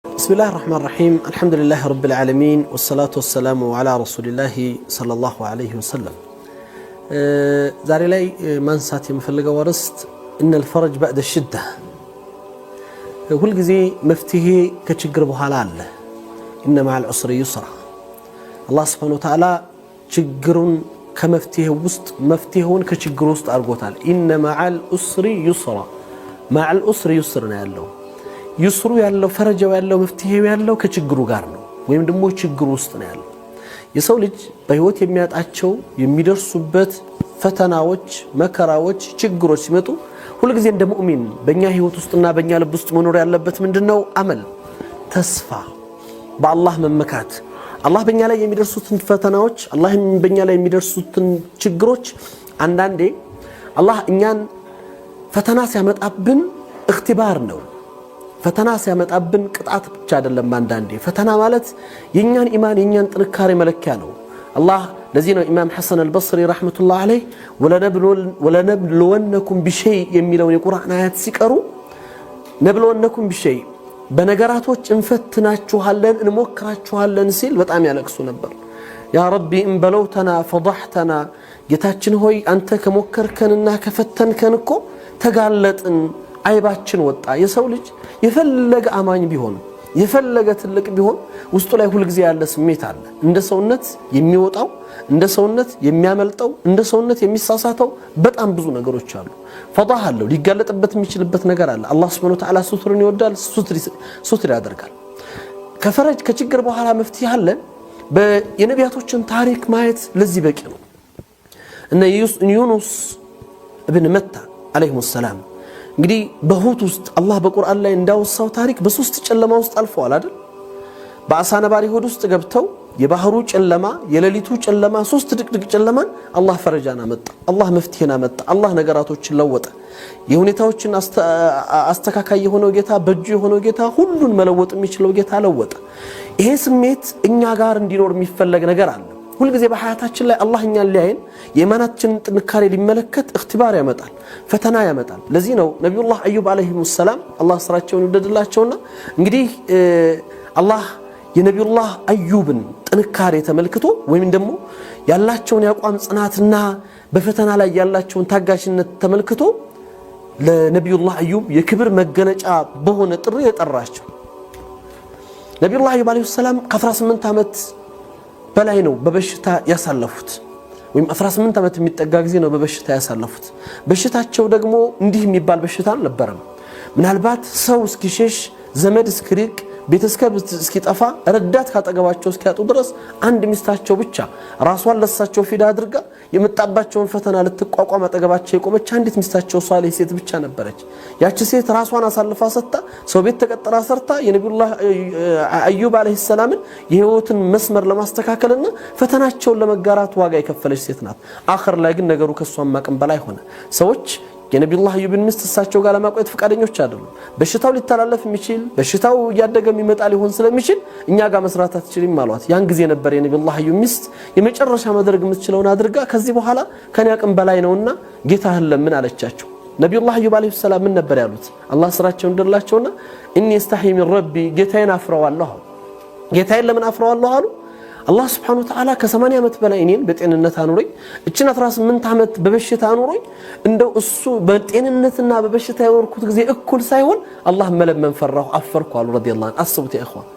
بسم الله الرحمن الرحيم الحمد لله رب العالمين والصلاة والسلام على رسول الله صلى الله عليه وسلم زاري لي منسات يمفلقوا ورست إن الفرج بعد الشدة كل جزي مفتيه كتشجر بحالة إن مع العسر يسرا الله سبحانه وتعالى تشجرون كمفتيه وسط مفتيهون كتشجر وسط أرجوتال إن مع العسر يسرا مع العسر يسرنا يالله يسرو ያለው ፈረጃው ያለው መፍትሄው ያለው ከችግሩ ጋር ነው ወይም ደግሞ ችግሩ ውስጥ ነው ያለው የሰው ልጅ በህይወት የሚያጣቸው የሚደርሱበት ፈተናዎች መከራዎች ችግሮች ሲመጡ ሁሉ ጊዜ እንደ ሙእሚን በእኛ ህይወት ውስጥና በእኛ ልብ ውስጥ መኖር ያለበት ምንድነው አመል ተስፋ በአላህ መመካት አላህ በእኛ ላይ የሚደርሱትን ፈተናዎች አላህ በእኛ ላይ የሚደርሱትን ችግሮች አንዳንዴ አላህ እኛን ፈተና ሲያመጣብን እክትባር ነው ፈተና ሲያመጣብን ቅጣት ብቻ አይደለም አንዳንዴ ፈተና ማለት የኛን ኢማን የኛን ጥንካሬ መለኪያ ነው አላህ ለዚህ ነው ኢማም ሐሰን አልበስሪ ረህመቱላህ ዐለይሂ ወለነብሉወነኩም ቢሸይ የሚለውን የቁርአን አያት ሲቀሩ ነብሉወነኩም ቢሸይ በነገራቶች እንፈትናችኋለን እንሞክራችኋለን ሲል በጣም ያለቅሱ ነበር ያ ረቢ እንበለውተና ፈضحተና ጌታችን ሆይ አንተ ከሞከርከንና ከፈተንከን እኮ ተጋለጥን አይባችን ወጣ የሰው ልጅ የፈለገ አማኝ ቢሆን የፈለገ ትልቅ ቢሆን ውስጡ ላይ ሁሉ ጊዜ ያለ ስሜት አለ እንደ ሰውነት የሚወጣው እንደ ሰውነት የሚያመልጠው እንደ ሰውነት የሚሳሳተው በጣም ብዙ ነገሮች አሉ ፈዳህ አለው ሊጋለጥበት የሚችልበት ነገር አለ አላህ Subhanahu Wa Ta'ala ሱትርን ይወዳል ሱትር ያደርጋል ከፈረጅ ከችግር በኋላ መፍትሄ አለ በየነቢያቶችን ታሪክ ማየት ለዚህ በቂ ነው እነ ዩኑስ ኢብኑ መታ አለይሂ ሰላም እንግዲህ በሁት ውስጥ አላህ በቁርአን ላይ እንዳወሳው ታሪክ በሶስት ጨለማ ውስጥ አልፈዋል አይደል በአሳ ነባሪ ሆድ ውስጥ ገብተው የባህሩ ጨለማ የሌሊቱ ጨለማ ሶስት ድቅድቅ ጨለማን አላህ ፈረጃና መጣ አላህ መፍትሄና መጣ አላህ ነገራቶችን ለወጠ የሁኔታዎችን አስተካካይ የሆነው ጌታ በእጁ የሆነው ጌታ ሁሉን መለወጥ የሚችለው ጌታ ለወጠ ይሄ ስሜት እኛ ጋር እንዲኖር የሚፈልግ ነገር አለ ሁሉ ጊዜ በሐያታችን ላይ አላህ እኛን ሊያየን የማናችን ጥንካሬ ሊመለከት እክትባር ያመጣል ፈተና ያመጣል ለዚህ ነው ነብዩላህ አዩብ አለይሂ ሰላም አላህ ስራቸውን ይወደድላቸውና እንግዲህ አላህ የነብዩላህ አዩብን ጥንካሬ ተመልክቶ ወይም ደግሞ ያላቸውን ያቋም ጽናትና በፈተና ላይ ያላቸውን ታጋሽነት ተመልክቶ ለነብዩላህ አዩብ የክብር መገለጫ በሆነ ጥሪ የጠራቸው ነብዩላህ አዩብ አለይሂ ሰላም ከ18 ዓመት በላይ ነው በበሽታ ያሳለፉት ወይም 18 ዓመት የሚጠጋ ጊዜ ነው በበሽታ ያሳለፉት በሽታቸው ደግሞ እንዲህ የሚባል በሽታ አልነበረም ምናልባት ሰው እስኪሸሽ ዘመድ እስኪርቅ ቤተሰብ እስኪጠፋ ረዳት ካጠገባቸው እስኪያጡ ድረስ አንድ ሚስታቸው ብቻ ራሷን ለሳቸው ፊዳ አድርጋ የመጣባቸውን ፈተና ልትቋቋም አጠገባቸው የቆመች አንዲት ሚስታቸው ሷሊህ ሴት ብቻ ነበረች ያቺ ሴት ራሷን አሳልፋ ሰጣ ሰው ቤት ተቀጥራ ሰርታ የነብዩላህ አዩብ አለይሂ ሰላምን የህይወትን መስመር ለማስተካከልና ፈተናቸውን ለመጋራት ዋጋ የከፈለች ሴት ናት አኺር ላይ ግን ነገሩ ከሷም ማቀም በላይ ሆነ ሰዎች የነብዩላህ አዩብን ሚስት እሳቸው ጋር ለማቆየት ፈቃደኞች አይደሉም በሽታው ሊተላለፍ የሚችል በሽታው ያደገ የሚመጣ ሊሆን ስለሚችል እኛ ጋር መስራት አትችልም ማለት ያን ጊዜ ነበር የነብዩላህ አዩብ ሚስት የመጨረሻ ማድረግ የምትችለውን አድርጋ ከዚህ በኋላ ከኔ አቅም በላይ ነውና ጌታህን ለምን አለቻቸው ነብዩላህ አዩብ አለይሂ ሰላም ምን ነበር ያሉት አላህ ስራቸውን እንደላቸውና ኢኒ استحي من ربي ጌታዬን አፍረዋለሁ ጌታዬን ለምን አፍረዋለሁ አሉ አላህ Subhanahu Wa Ta'ala ከ80 ዓመት በላይ እኔን በጤንነት አኑረኝ እችን 18 ዓመት በበሽታ አኑረኝ እንደው እሱ በጤንነትና በበሽታ ያወርኩት ጊዜ እኩል ሳይሆን አላህ መለመን ፈራሁ አፈርኩ አሉ ረዲየላሁ ዐንሁ አስቡት ያ ኢኽዋን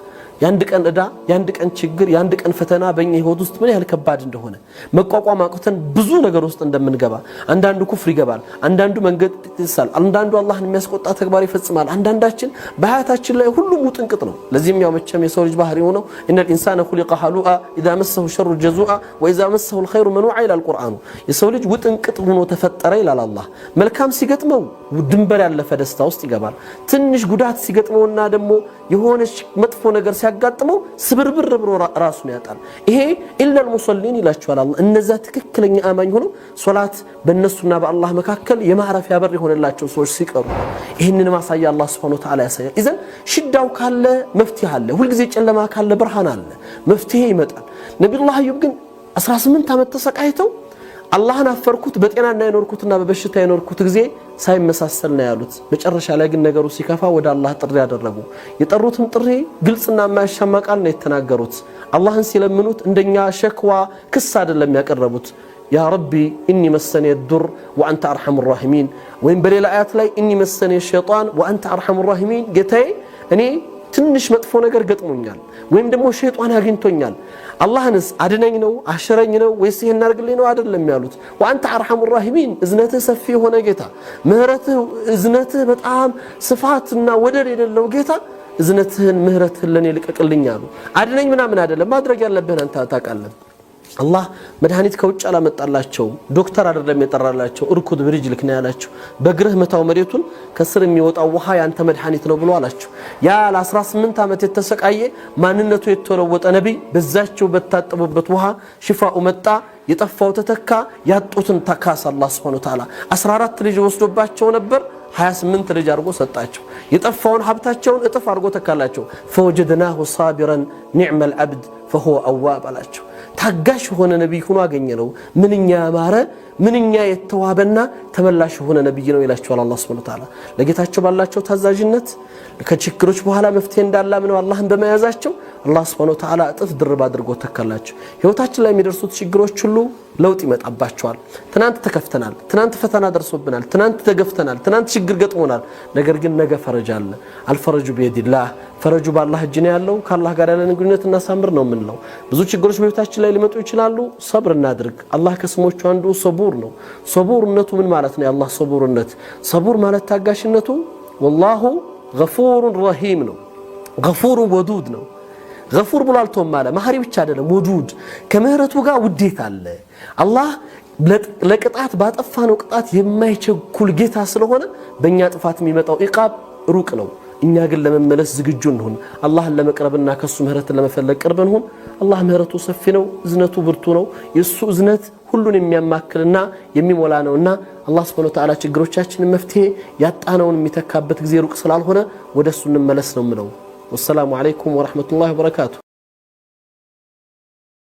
ያንድ ቀን እዳ ያንድ ቀን ችግር ያንድ ቀን ፈተና በእኛ ህይወት ውስጥ ምን ያህል ከባድ እንደሆነ መቋቋም አቅተን ብዙ ነገር ውስጥ እንደምንገባ አንዳንዱ ኩፍር ይገባል አንዳንዱ መንገድ ይሳል አንዳንዱ አላህን የሚያስቆጣ ተግባር ይፈጽማል አንዳንዳችን በሐያታችን ላይ ሁሉም ውጥንቅጥ ነው ለዚህም ያው መቸም የሰው ልጅ ባህሪ ሆነው ኢነል ኢንሳነ ኹሊቀ ሐሉአ ኢዛ መሰሁ ሸሩ ጀዙአ ወኢዛ መሰሁ الخير መኑዓ ይላል ቁርአኑ የሰው ልጅ ውጥንቅጥ ሆኖ ተፈጠረ ይላል አላህ መልካም ሲገጥመው ድንበር ያለፈ ደስታ ውስጥ ይገባል ትንሽ ጉዳት ሲገጥመውና ደግሞ የሆነች መጥፎ ነገር ሲያጋጥመው ስብርብር ብሎ ራሱን ያጣል ይሄ ኢላል ሙሰሊን ይላችኋል አላህ እነዛ ትክክለኛ አማኝ ሆነው ሶላት በእነሱና በአላህ መካከል የማረፊያ በር የሆነላቸው ሰዎች ሲቀሩ ይሄንን ማሳያ አላህ Subhanahu Wa Ta'ala ያሳያል ኢዘን ሽዳው ካለ መፍትሄ አለ ሁሉ ጊዜ ጨለማ ካለ ብርሃን አለ መፍትሄ ይመጣል ነብዩላህ አዩብ ግን 18 ዓመት ተሰቃይተው አላህን አፈርኩት በጤናና የኖርኩትና በበሽታ የኖርኩት ጊዜ ሳይመሳሰል ነው ያሉት። መጨረሻ ላይ ግን ነገሩ ሲከፋ ወደ አላህ ጥሪ ያደረጉ። የጠሩትም ጥሪ ግልጽና የማያሻማ ቃል ነው የተናገሩት። አላህን ሲለምኑት እንደኛ ሸክዋ ክስ አይደለም ያቀረቡት። ያ ረቢ ኢኒ መሰኒ የዱር ወአንተ አርሐሙ ራሒሚን፣ ወይም በሌላ አያት ላይ ኢኒ መሰኒ ሸይጣን ወአንተ አርሐሙ ራሒሚን፣ ጌታዬ እኔ ትንሽ መጥፎ ነገር ገጥሞኛል ወይም ደግሞ ሸይጣን አግኝቶኛል፣ አላህንስ አድነኝ ነው አሽረኝ ነው ወይስ ይሄን አድርግልኝ ነው አይደለም ያሉት። ወአንተ አርሐሙ ራሒሚን፣ እዝነትህ ሰፊ የሆነ ጌታ፣ ምህረትህ እዝነትህ በጣም ስፋትና ወደር የሌለው ጌታ እዝነትህን ምህረትህን ለኔ ልቀቅልኝ አሉ። አድነኝ ምናምን አይደለም፣ ማድረግ ያለብህን አንተ ታውቃለህ። አላህ መድኃኒት ከውጭ አላመጣላቸው፣ ዶክተር አይደለም የጠራላቸው። እርኩድ ብሪጅልክ ነው ያላቸው። በእግርህ መታው መሬቱን ከስር የሚወጣው ውሃ ያንተ መድኃኒት ነው ብሎ አላቸው። ያ ለ18 ዓመት የተሰቃየ ማንነቱ የተለወጠ ነብይ በዛቸው በታጠቡበት ውሃ ሽፋኡ መጣ፣ የጠፋው ተተካ፣ ያጡትን ተካስ። አላህ Subhanahu Wa Ta'ala 14 ልጅ ወስዶባቸው ነበር፣ 28 ልጅ አድርጎ ሰጣቸው። የጠፋውን ሀብታቸውን እጥፍ አድርጎ ተካላቸው። فوجدناه صابرا نعم العبد فهو أواب አላቸው። ታጋሽ ሆነ ነብይ ሆኖ አገኘነው። ምንኛ ያማረ ምንኛ የተዋበና ተመላሽ ሆነ ነብይ ነው ይላቸዋል አላህ Subhanahu Wa Ta'ala። ለጌታቸው ባላቸው ታዛዥነት ከችግሮች በኋላ መፍትሄ እንዳላምነው አላህን በመያዛቸው አላህ Subhanahu Wa Ta'ala እጥፍ ድርብ አድርጎ ተካላቸው። ህይወታችን ላይ የሚደርሱት ችግሮች ሁሉ ለውጥ ይመጣባቸዋል። ትናንት ተከፍተናል፣ ትናንት ፈተና ደርሶብናል፣ ትናንት ተገፍተናል፣ ትናንት ችግር ገጥሞናል። ነገር ግን ነገ ፈረጅ አለ። አልፈረጁ ቢየዲላህ፣ ፈረጁ በአላህ እጅ ነው ያለው። ከአላህ ጋር ያለን ግንኙነት እናሳምር ነው የምንለው። ብዙ ችግሮች በህይወታችን ላይ ሊመጡ ይችላሉ። ሰብር እናድርግ። አላህ ከስሞቹ አንዱ ሰቡር ነው። ሰቡርነቱ ምን ማለት ነው? የአላህ ሰቡርነት፣ ሰቡር ማለት ታጋሽነቱ ወላሁ ገፉሩን ረሂም ነው። ገፉሩን ወዱድ ነው። ገፉር ብሎ አልቶም ማለት መሐሪ ብቻ አይደለም፣ ወዱድ ከምህረቱ ጋር ውዴታ አለ። አላህ ለቅጣት ባጠፋነው ቅጣት የማይቸኩል ጌታ ስለሆነ በእኛ ጥፋት የሚመጣው ኢቃብ ሩቅ ነው። እኛ ግን ለመመለስ ዝግጁ እንሁን። አላህን ለመቅረብና ከሱ ምህረትን ለመፈለግ ቅርብ እንሁን። አላህ ምህረቱ ሰፊ ነው፣ እዝነቱ ብርቱ ነው። የሱ እዝነት ሁሉን የሚያማክልና የሚሞላ ነውና አላህ Subhanahu Wa Ta'ala ችግሮቻችንን መፍትሄ ያጣነውን የሚተካበት ጊዜ ሩቅ ስላልሆነ ወደሱ እንመለስ ነው የምለው። ወሰላሙ አለይኩም ወራህመቱላሂ ወበረካቱ።